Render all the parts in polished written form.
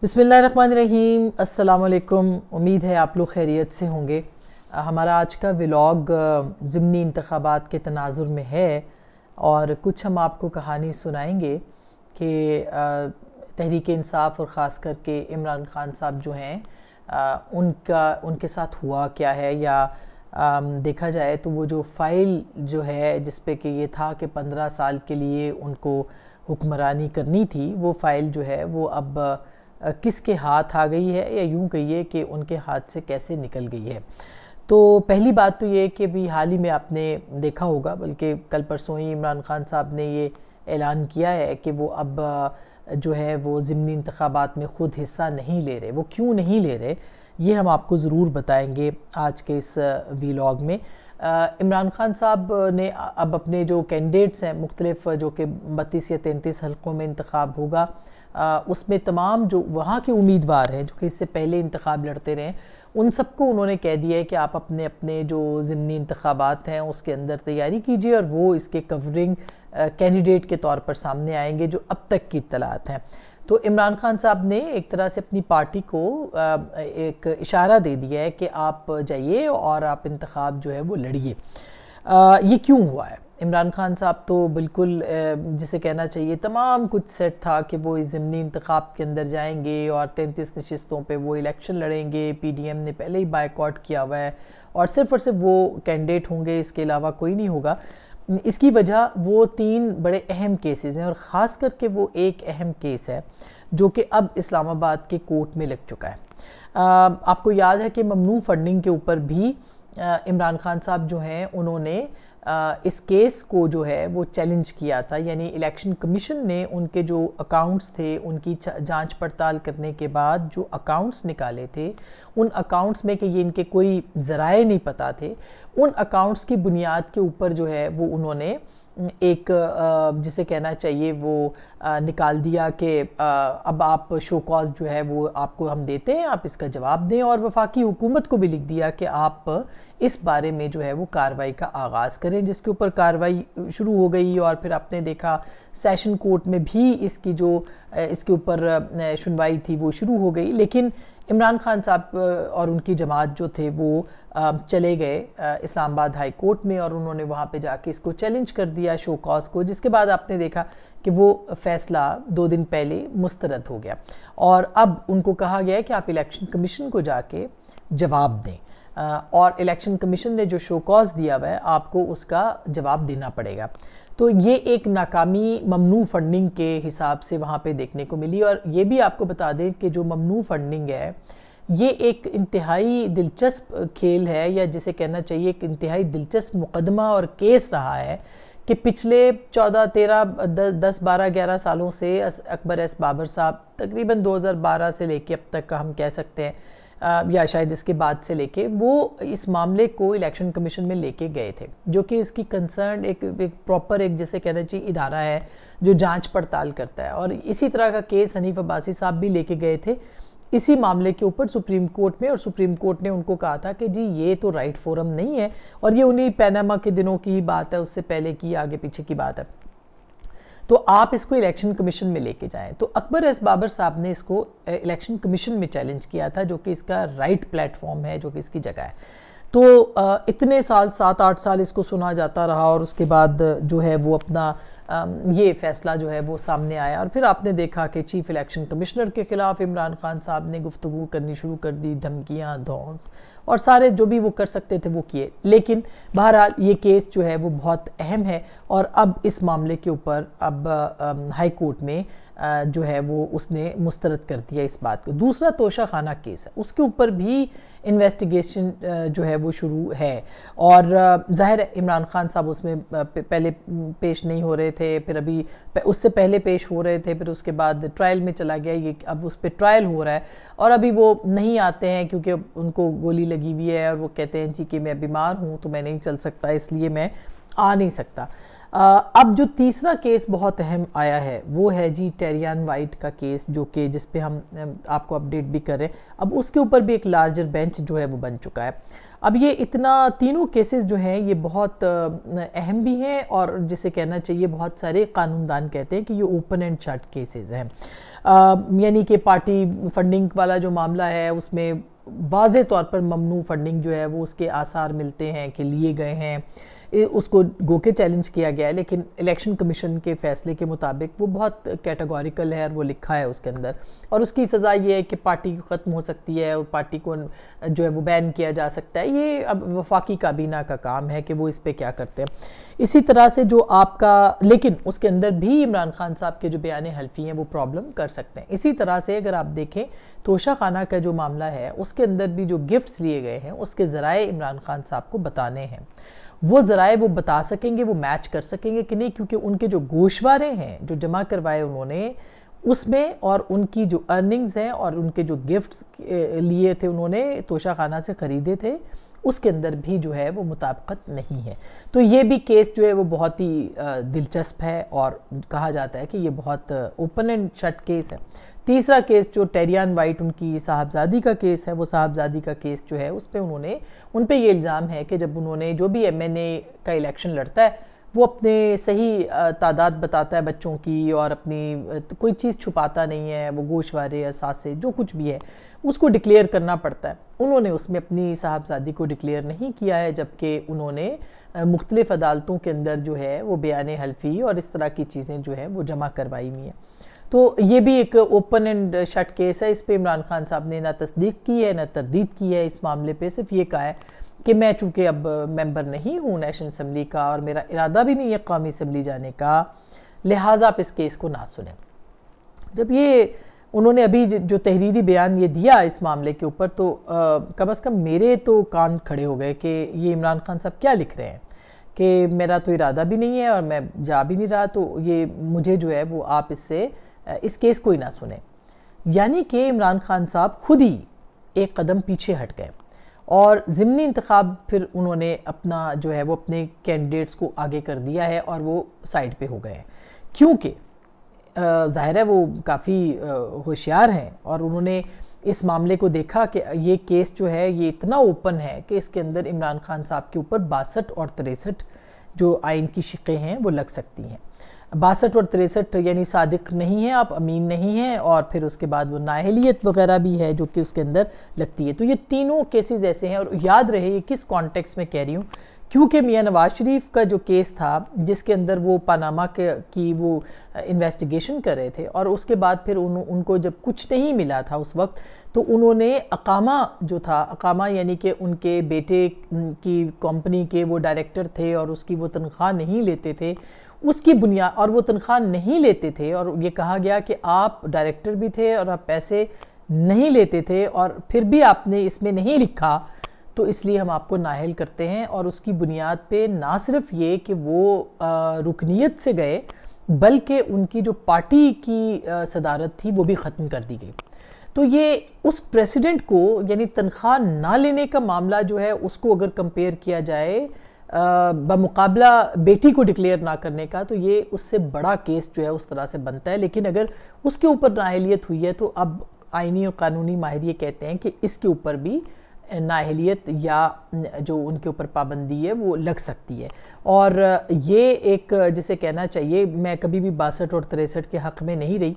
बिस्मिल्लाहिर्रहमानिर्रहीम। अस्सलाम वालेकुम। उम्मीद है आप लोग खैरियत से होंगे। हमारा आज का व्लॉग ज़िमनी इंतखाबात के तनाजुर में है और कुछ हम आपको कहानी सुनाएंगे कि तहरीक इंसाफ और ख़ास करके इमरान खान साहब जो हैं उनके साथ हुआ क्या है, या देखा जाए तो वो जो फ़ाइल जो है जिस पे कि ये था कि 15 साल के लिए उनको हुक्मरानी करनी थी, वो फ़ाइल जो है वो अब किसके हाथ आ गई है, या यूँ कहिए कि उनके हाथ से कैसे निकल गई है। तो पहली बात तो ये कि अभी हाल ही में आपने देखा होगा, बल्कि कल परसों ही इमरान खान साहब ने ये ऐलान किया है कि वो अब जो है वो ज़िमनी इंतखाबात में ख़ुद हिस्सा नहीं ले रहे। वो क्यों नहीं ले रहे ये हम आपको ज़रूर बताएंगे आज के इस व्लॉग में। इमरान खान साहब ने अब अपने जो कैंडिडेट्स हैं मुख्तलिफ, जो कि 32 या 33 हल्कों में इंतखाब होगा, उसमें तमाम जो वहाँ के उम्मीदवार हैं जो कि इससे पहले इंतखाब लड़ते रहे, उन सबको उन्होंने कह दिया है कि आप अपने अपने जो ज़िमनी इंतखाबात हैं उसके अंदर तैयारी कीजिए और वो इसके कवरिंग कैंडिडेट के तौर पर सामने आएंगे जो अब तक की इत्तलात हैं। तो इमरान खान साहब ने एक तरह से अपनी पार्टी को एक इशारा दे दिया है कि आप जाइए और आप इंतखाब जो है वो लड़िए। ये क्यों हुआ है? इमरान खान साहब तो बिल्कुल जिसे कहना चाहिए तमाम कुछ सेट था कि वो इस ज़िमनी इंतखाब के अंदर जाएंगे और 33 नशिस्तों पे वो इलेक्शन लड़ेंगे। पीडीएम ने पहले ही बायकॉट किया हुआ है और सिर्फ़ वो कैंडिडेट होंगे, इसके अलावा कोई नहीं होगा। इसकी वजह वो 3 बड़े अहम केसेस हैं और ख़ास करके वो एक अहम केस है जो कि अब इस्लामाबाद के कोर्ट में लग चुका है। आपको याद है कि ममनू फंडिंग के ऊपर भी इमरान खान साहब जो हैं उन्होंने इस केस को जो है वो चैलेंज किया था, यानी इलेक्शन कमीशन ने उनके जो अकाउंट्स थे उनकी जांच पड़ताल करने के बाद जो अकाउंट्स निकाले थे, उन अकाउंट्स में कि ये इनके कोई ज़राए नहीं पता थे, उन अकाउंट्स की बुनियाद के ऊपर जो है वो उन्होंने एक जिसे कहना चाहिए वो निकाल दिया कि अब आप शो कॉज जो है वो आपको हम देते हैं, आप इसका जवाब दें, और वफाकी हुकूमत को भी लिख दिया कि आप इस बारे में जो है वो कार्रवाई का आगाज़ करें, जिसके ऊपर कार्रवाई शुरू हो गई। और फिर आपने देखा सेशन कोर्ट में भी इसके ऊपर सुनवाई थी वो शुरू हो गई। लेकिन इमरान खान साहब और उनकी जमात जो थे वो चले गए इस्लामाबाद हाई कोर्ट में और उन्होंने वहाँ पे जाके इसको चैलेंज कर दिया शो कॉज को, जिसके बाद आपने देखा कि वो फ़ैसला 2 दिन पहले मुस्तरद हो गया और अब उनको कहा गया है कि आप इलेक्शन कमीशन को जाके जवाब दें और इलेक्शन कमीशन ने जो शो कॉज दिया हुआ है आपको उसका जवाब देना पड़ेगा। तो ये एक नाकामी ममनू फंडिंग के हिसाब से वहाँ पे देखने को मिली। और ये भी आपको बता दें कि जो ममनू फंडिंग है ये एक इंतहाई दिलचस्प खेल है, या जिसे कहना चाहिए एक इंतहाई दिलचस्प मुकदमा और केस रहा है कि पिछले 14, 13, 10, 12, 11 सालों से अकबर एस बाबर साहब तकरीबन 2012 से लेके अब तक का हम कह सकते हैं, या शायद इसके बाद से लेके वो इस मामले को इलेक्शन कमीशन में लेके गए थे, जो कि इसकी कंसर्न एक प्रॉपर एक जिसे कहना चाहिए इदारा है जो जांच पड़ताल करता है। और इसी तरह का केस हनीफ अब्बासी साहब भी लेके गए थे इसी मामले के ऊपर सुप्रीम कोर्ट में, और सुप्रीम कोर्ट ने उनको कहा था कि जी ये तो राइट फोरम नहीं है, और ये उन्हीं पैनामा के दिनों की ही बात है, उससे पहले की आगे पीछे की बात है, तो आप इसको इलेक्शन कमीशन में लेके जाएं। तो अकबर एस बाबर साहब ने इसको इलेक्शन कमीशन में चैलेंज किया था, जो कि इसका राइट प्लेटफॉर्म है, जो कि इसकी जगह है। तो इतने साल 7-8 साल इसको सुना जाता रहा और उसके बाद जो है वो अपना ये फ़ैसला जो है वो सामने आया और फिर आपने देखा कि चीफ़ इलेक्शन कमिश्नर के ख़िलाफ़ इमरान खान साहब ने गुफ्तगू करनी शुरू कर दी, धमकियाँ, धौंस और सारे जो भी वो कर सकते थे वो किए। लेकिन बहरहाल ये केस जो है वो बहुत अहम है और अब इस मामले के ऊपर अब हाई कोर्ट में जो है वो उसने मुस्तरद कर दिया इस बात को। दूसरा तोशा खाना केस है, उसके ऊपर भी इन्वेस्टिगेशन जो है वो शुरू है और ज़ाहिर है इमरान खान साहब उसमें पहले पेश नहीं हो रहे थे, फिर अभी उससे पहले पेश हो रहे थे, फिर उसके बाद ट्रायल में चला गया, ये अब उस पर ट्रायल हो रहा है और अभी वो नहीं आते हैं क्योंकि उनको गोली लगी हुई है और वो कहते हैं जी कि मैं बीमार हूँ तो मैं नहीं चल सकता, इसलिए मैं आ नहीं सकता। अब जो तीसरा केस बहुत अहम आया है वो है जी टेरियन वाइट का केस, जो कि जिस पे हम आपको अपडेट भी कर रहे हैं। अब उसके ऊपर भी एक लार्जर बेंच जो है वो बन चुका है। अब ये इतना तीनों केसेस जो हैं ये बहुत अहम भी हैं, और जिसे कहना चाहिए बहुत सारे कानूनदान कहते हैं कि ये ओपन एंड शट केसेस हैं। यानी कि पार्टी फंडिंग वाला जो मामला है उसमें वाज़े तौर पर ममनू फंडिंग जो है वो उसके आसार मिलते हैं कि लिए गए हैं, उसको गो के चैलेंज किया गया है, लेकिन इलेक्शन कमीशन के फैसले के मुताबिक वो बहुत कैटेगोरिकल है और वो लिखा है उसके अंदर, और उसकी सज़ा ये है कि पार्टी ख़त्म हो सकती है और पार्टी को जो है वो बैन किया जा सकता है। ये अब वफाकी काबीना का काम है कि वो इस पर क्या करते हैं। इसी तरह से जो आपका, लेकिन उसके अंदर भी इमरान खान साहब के जो बयान हल्फी हैं वो प्रॉब्लम कर सकते हैं। इसी तरह से अगर आप देखें तोशा खाना का जो मामला है उसके अंदर भी जो गिफ्ट्स लिए गए हैं उसके ज़राए इमरान खान साहब को बताने हैं। वो ज़राए वो बता सकेंगे, वो मैच कर सकेंगे कि नहीं, क्योंकि उनके जो गोशवारे हैं जो जमा करवाए उन्होंने उसमें, और उनकी जो अर्निंग्स हैं और उनके जो गिफ्ट्स लिए थे उन्होंने तोशा खाना से ख़रीदे थे, उसके अंदर भी जो है वो मुताबिकत नहीं है। तो ये भी केस जो है वो बहुत ही दिलचस्प है और कहा जाता है कि ये बहुत ओपन एंड शट केस है। तीसरा केस जो टेरियन वाइट उनकी साहबजादी का केस है, वो साहबजादी का केस जो है उस पर उन पे ये इल्ज़ाम है कि जब उन्होंने जो भी MNA का इलेक्शन लड़ता है वो अपने सही तादाद बताता है बच्चों की, और अपनी कोई चीज़ छुपाता नहीं है, वो गोशवारे या सासे जो कुछ भी है उसको डिक्लेयर करना पड़ता है। उन्होंने उसमें अपनी साहबजादी को डिक्लेयर नहीं किया है, जबकि उन्होंने मुख्तलिफ़ अदालतों के अंदर जो है वो बयान हल्फी और इस तरह की चीज़ें जो है वो जमा करवाई हुई हैं। तो ये भी एक ओपन एंड शट केस है। इस पे इमरान खान साहब ने ना तस्दीक की है ना तरदीद की है। इस मामले पे सिर्फ ये कहा है कि मैं चूँकि अब मेंबर नहीं हूँ नेशनल असम्बली का और मेरा इरादा भी नहीं है कौमी असम्बली जाने का, लिहाजा आप इस केस को ना सुनें। जब ये उन्होंने अभी जो तहरीरी बयान ये दिया इस मामले के ऊपर, तो कम अज़ कम मेरे तो कान खड़े हो गए कि ये इमरान खान साहब क्या लिख रहे हैं कि मेरा तो इरादा भी नहीं है और मैं जा भी नहीं रहा, तो ये मुझे जो है वो आप इस केस को ही ना सुने। यानी कि इमरान खान साहब खुद ही एक कदम पीछे हट गए और ज़िमनी इंतखाब फिर उन्होंने अपना जो है वो अपने कैंडिडेट्स को आगे कर दिया है और वो साइड पे हो गए हैं, क्योंकि ज़ाहिर है वो काफ़ी होशियार हैं और उन्होंने इस मामले को देखा कि ये केस जो है ये इतना ओपन है कि इसके अंदर इमरान खान साहब के ऊपर 62 और 63 जो आइन की शिक़ें हैं वो लग सकती हैं। 62 और 63 यानी सादिक नहीं है आप, अमीन नहीं है, और फिर उसके बाद वो नाअहलियत वगैरह भी है जो कि उसके अंदर लगती है। तो ये तीनों केसेस ऐसे हैं, और याद रहे ये किस कॉन्टेक्स्ट में कह रही हूँ, क्योंकि मियां नवाज शरीफ का जो केस था जिसके अंदर वो पनामा की वो इन्वेस्टिगेशन कर रहे थे और उसके बाद फिर उनको जब कुछ नहीं मिला था उस वक्त, तो उन्होंने अकामा जो था, अकामा यानी कि उनके बेटे की कंपनी के वो डायरेक्टर थे और उसकी वो तनख्वाह नहीं लेते थे, उसकी बुनियाद, और वो तनख्वाह नहीं लेते थे और ये कहा गया कि आप डायरेक्टर भी थे और आप पैसे नहीं लेते थे और फिर भी आपने इसमें नहीं लिखा, तो इसलिए हम आपको नाअहल करते हैं। और उसकी बुनियाद पे ना सिर्फ ये कि वो रुकनीत से गए, बल्कि उनकी जो पार्टी की सदारत थी वो भी ख़त्म कर दी गई। तो ये उस प्रेसिडेंट को, यानी तनख्वाह ना लेने का मामला जो है उसको अगर कंपेयर किया जाए बमुकाबला बेटी को डिक्लेयर ना करने का, तो ये उससे बड़ा केस जो है उस तरह से बनता है। लेकिन अगर उसके ऊपर नाअहलियत हुई है तो अब आइनी और कानूनी माहिर ये कहते हैं कि इसके ऊपर भी नाअहलियत या जो उनके ऊपर पाबंदी है वो लग सकती है। और ये एक जिसे कहना चाहिए, मैं कभी भी 62 और 63 के हक़ में नहीं रही,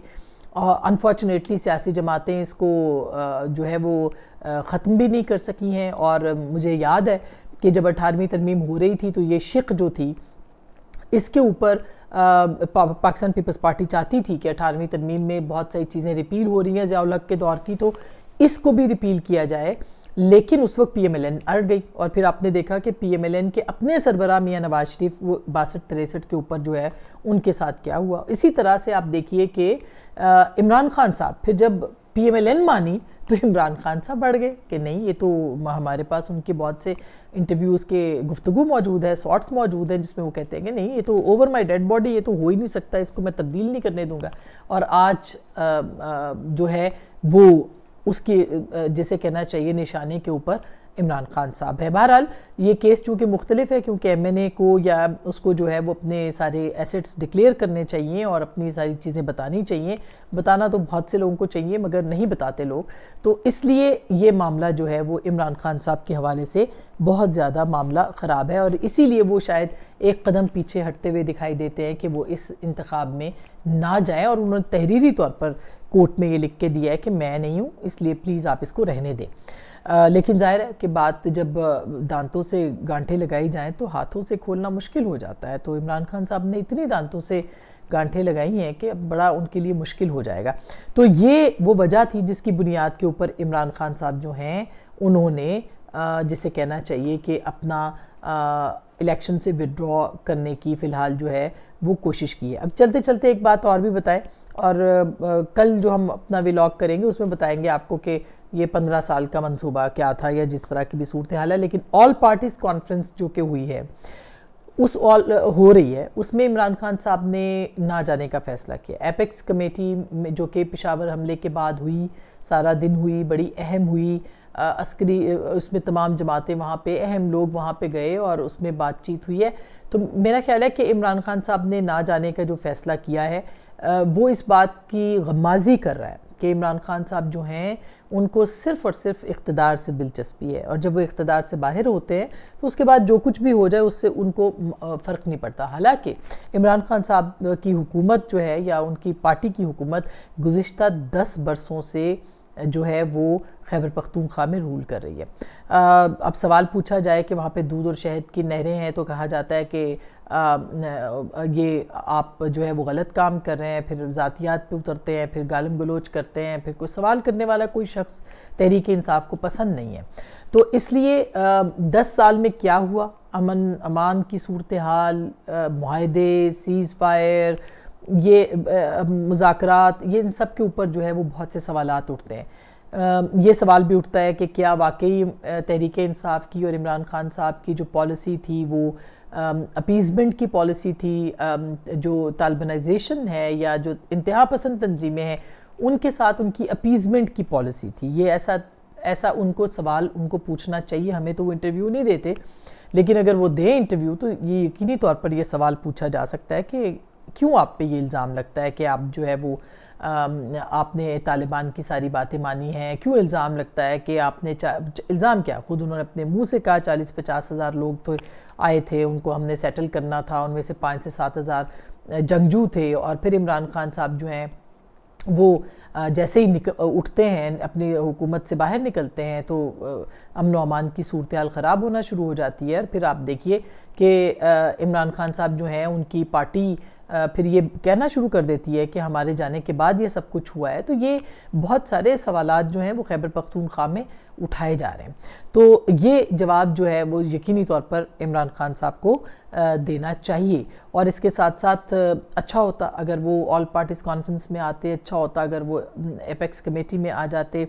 और अनफॉर्चुनेटली सियासी जमातें इसको जो है वो ख़त्म भी नहीं कर सकी हैं। और मुझे याद है कि जब 18वीं तरमीम हो रही थी तो ये शिक जो थी इसके ऊपर पाकिस्तान पीपल्स पार्टी चाहती थी कि 18वीं तरमीम में बहुत सारी चीज़ें रिपील हो रही हैं ज़िया उल हक़ के दौर की, तो इसको भी रिपील किया जाए। लेकिन उस वक्त PMLN अड़ गई और फिर आपने देखा कि PMLN के अपने सरबराह मियां नवाज शरीफ वो 62-63 के ऊपर जो है उनके साथ क्या हुआ। इसी तरह से आप देखिए कि इमरान खान साहब फिर जब PMLN मानी तो इमरान खान साहब बढ़ गए कि नहीं, ये तो हमारे पास उनके बहुत से इंटरव्यूज़ के गुफ्तगू मौजूद है, शॉर्ट्स मौजूद हैं जिसमें वो कहते हैं कि नहीं, ये तो ओवर माई डेड बॉडी, ये तो हो ही नहीं सकता, इसको मैं तब्दील नहीं करने दूंगा। और आज जो है वो उसकी जिसे कहना चाहिए निशाने के ऊपर इमरान खान साहब है। बहरहाल ये केस चूँकि मुख्तलिफ है, क्योंकि MNA को या उसको जो है वो अपने सारे एसेट्स डिक्लेयर करने चाहिए और अपनी सारी चीज़ें बतानी चाहिए। बताना तो बहुत से लोगों को चाहिए मगर नहीं बताते लोग, तो इसलिए ये मामला जो है वो इमरान खान साहब के हवाले से बहुत ज़्यादा मामला ख़राब है और इसीलिए वो शायद एक कदम पीछे हटते हुए दिखाई देते हैं कि वो इस इंतखाब में ना जाएं। और उन्होंने तहरीरी तौर पर कोर्ट में ये लिख के दिया है कि मैं नहीं हूँ, इसलिए प्लीज़ आप इसको रहने दें। लेकिन जाहिर है कि बात जब दांतों से गांठें लगाई जाएं तो हाथों से खोलना मुश्किल हो जाता है। तो इमरान खान साहब ने इतनी दांतों से गांठें लगाई हैं कि अब बड़ा उनके लिए मुश्किल हो जाएगा। तो ये वो वजह थी जिसकी बुनियाद के ऊपर इमरान खान साहब जो हैं उन्होंने जिसे कहना चाहिए कि अपना इलेक्शन से विड्रॉ करने की फ़िलहाल जो है वो कोशिश की है। अब चलते चलते एक बात और भी बताएं, और कल जो हम अपना व्लॉग करेंगे उसमें बताएंगे आपको कि ये 15 साल का मंसूबा क्या था या जिस तरह की भी सूरत हाल है। लेकिन ऑल पार्टीज़ कॉन्फ्रेंस जो कि हुई है हो रही है, उसमें इमरान खान साहब ने ना जाने का फ़ैसला किया। एपेक्स कमेटी में जो कि पेशावर हमले के बाद हुई, सारा दिन हुई, बड़ी अहम हुई, अस्करी उसमें तमाम जमातें वहाँ पे, अहम लोग वहाँ पे गए और उसमें बातचीत हुई है। तो मेरा ख्याल है कि इमरान खान साहब ने ना जाने का जो फ़ैसला किया है वो इस बात की गमाज़ी कर रहा है कि इमरान खान साहब जो हैं उनको सिर्फ़ और सिर्फ इक़्तिदार से दिलचस्पी है, और जब वो इक़्तिदार से बाहर होते हैं तो उसके बाद जो कुछ भी हो जाए उससे उनको फ़र्क नहीं पड़ता। हालांकि इमरान खान साहब की हुकूमत जो है या उनकी पार्टी की हुकूमत गुज़िश्ता 10 बरसों से जो है वो खैबर पख्तूनख्वा में रूल कर रही है। अब सवाल पूछा जाए कि वहाँ पे दूध और शहद की नहरें हैं तो कहा जाता है कि ये आप जो है वो गलत काम कर रहे हैं, फिर ज़ातियात पे उतरते हैं, फिर गालिम गलोच करते हैं, फिर कोई सवाल करने वाला कोई शख्स तहरीक इंसाफ को पसंद नहीं है। तो इसलिए 10 साल में क्या हुआ, अमन अमान की सूरत हाल, मुआहदे, सीज़ फायर, ये मुज़ाकरात, ये इन सब के ऊपर जो है वो बहुत से सवालात उठते हैं। ये सवाल भी उठता है कि क्या वाकई तहरीक इंसाफ की और इमरान खान साहब की जो पॉलिसी थी वो अपीज़मेंट की पॉलिसी थी, जो तालिबानाइजेशन है या जो इंतहा पसंद तंजीमें हैं उनके साथ उनकी अपीज़मेंट की पॉलिसी थी। ये ऐसा उनको सवाल उनको पूछना चाहिए। हमें तो वो इंटरव्यू नहीं देते, लेकिन अगर वो दें इंटरव्यू तो ये यकीनी तौर पर ये सवाल पूछा जा सकता है कि क्यों आप पे ये इल्ज़ाम लगता है कि आप जो है वो आपने तालिबान की सारी बातें मानी हैं, क्यों इल्ज़ाम लगता है कि आपने इल्ज़ाम क्या, ख़ुद उन्होंने अपने मुंह से कहा 40-50 हज़ार लोग तो आए थे, उनको हमने सेटल करना था, उनमें से 5 से 7 हज़ार जंगजू थे। और फिर इमरान खान साहब जो हैं वो जैसे ही उठते हैं, अपनी हुकूमत से बाहर निकलते हैं तो अमन व अमान की सूरत हाल ख़राब होना शुरू हो जाती है। और फिर आप देखिए कि इमरान खान साहब जो हैं उनकी पार्टी फिर ये कहना शुरू कर देती है कि हमारे जाने के बाद ये सब कुछ हुआ है। तो ये बहुत सारे सवालात जो हैं वो खैबर पख्तूनख्वा में उठाए जा रहे हैं। तो ये जवाब जो है वो यकीनी तौर पर इमरान खान साहब को देना चाहिए। और इसके साथ साथ अच्छा होता अगर वो ऑल पार्टीज़ कॉन्फ्रेंस में आते, अच्छा होता अगर वो एपेक्स कमेटी में आ जाते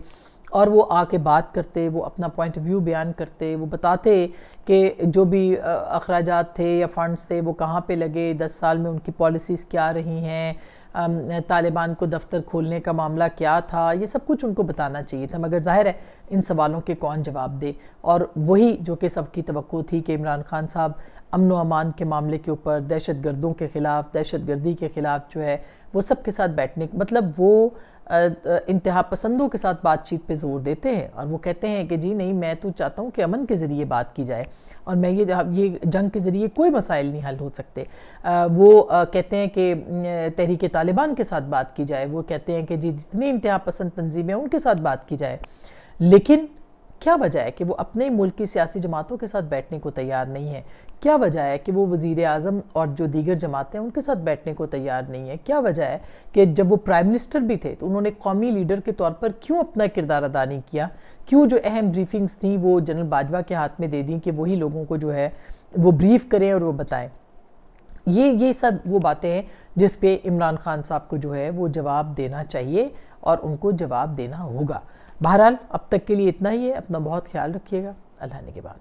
और वो आके बात करते, वो अपना पॉइंट ऑफ व्यू बयान करते, वो बताते कि जो भी अखराजात थे या फंड्स थे वो कहाँ पे लगे, 10 साल में उनकी पॉलिसीज़ क्या रही हैं, तालिबान को दफ्तर खोलने का मामला क्या था, ये सब कुछ उनको बताना चाहिए था। मगर ज़ाहिर है इन सवालों के कौन जवाब दे। और वही जो कि सबकी तवक्को थी कि इमरान खान साहब अमन व अमान के मामले के ऊपर, दहशत गर्दों के ख़िलाफ़, दहशत गर्दी के ख़िलाफ़ जो है वो सब के साथ बैठने, मतलब वो इंतहा पसंदों के साथ बातचीत पे ज़ोर देते हैं और वो कहते हैं कि जी नहीं, मैं तो चाहता हूँ कि अमन के ज़रिए बात की जाए और मैं ये जंग के ज़रिए कोई मसाइल नहीं हल हो सकते। वो कहते हैं कि तहरीक तालिबान के साथ बात की जाए, वो कहते हैं कि जी जितनी इंतहा पसंद तंजीमें हैं उनके साथ बात की जाए। लेकिन क्या वजह है कि वो अपने मुल्क की सियासी जमातों के साथ बैठने को तैयार नहीं है? क्या वजह है कि वो वज़ीर आज़म और जो दीगर जमातें हैं उनके साथ बैठने को तैयार नहीं है? क्या वजह है कि जब वो प्राइम मिनिस्टर भी थे तो उन्होंने कौमी लीडर के तौर पर क्यों अपना किरदार अदा नहीं किया? क्यों जो अहम ब्रीफिंग्स थी वो जनरल बाजवा के हाथ में दे दी कि वही लोगों को जो है वो ब्रीफ करें और वो बताएं? ये सब वो बातें हैं जिस पे इमरान खान साहब को जो है वो जवाब देना चाहिए और उनको जवाब देना होगा। बहरहाल अब तक के लिए इतना ही है। अपना बहुत ख्याल रखिएगा। अल्लाह ने के बाद।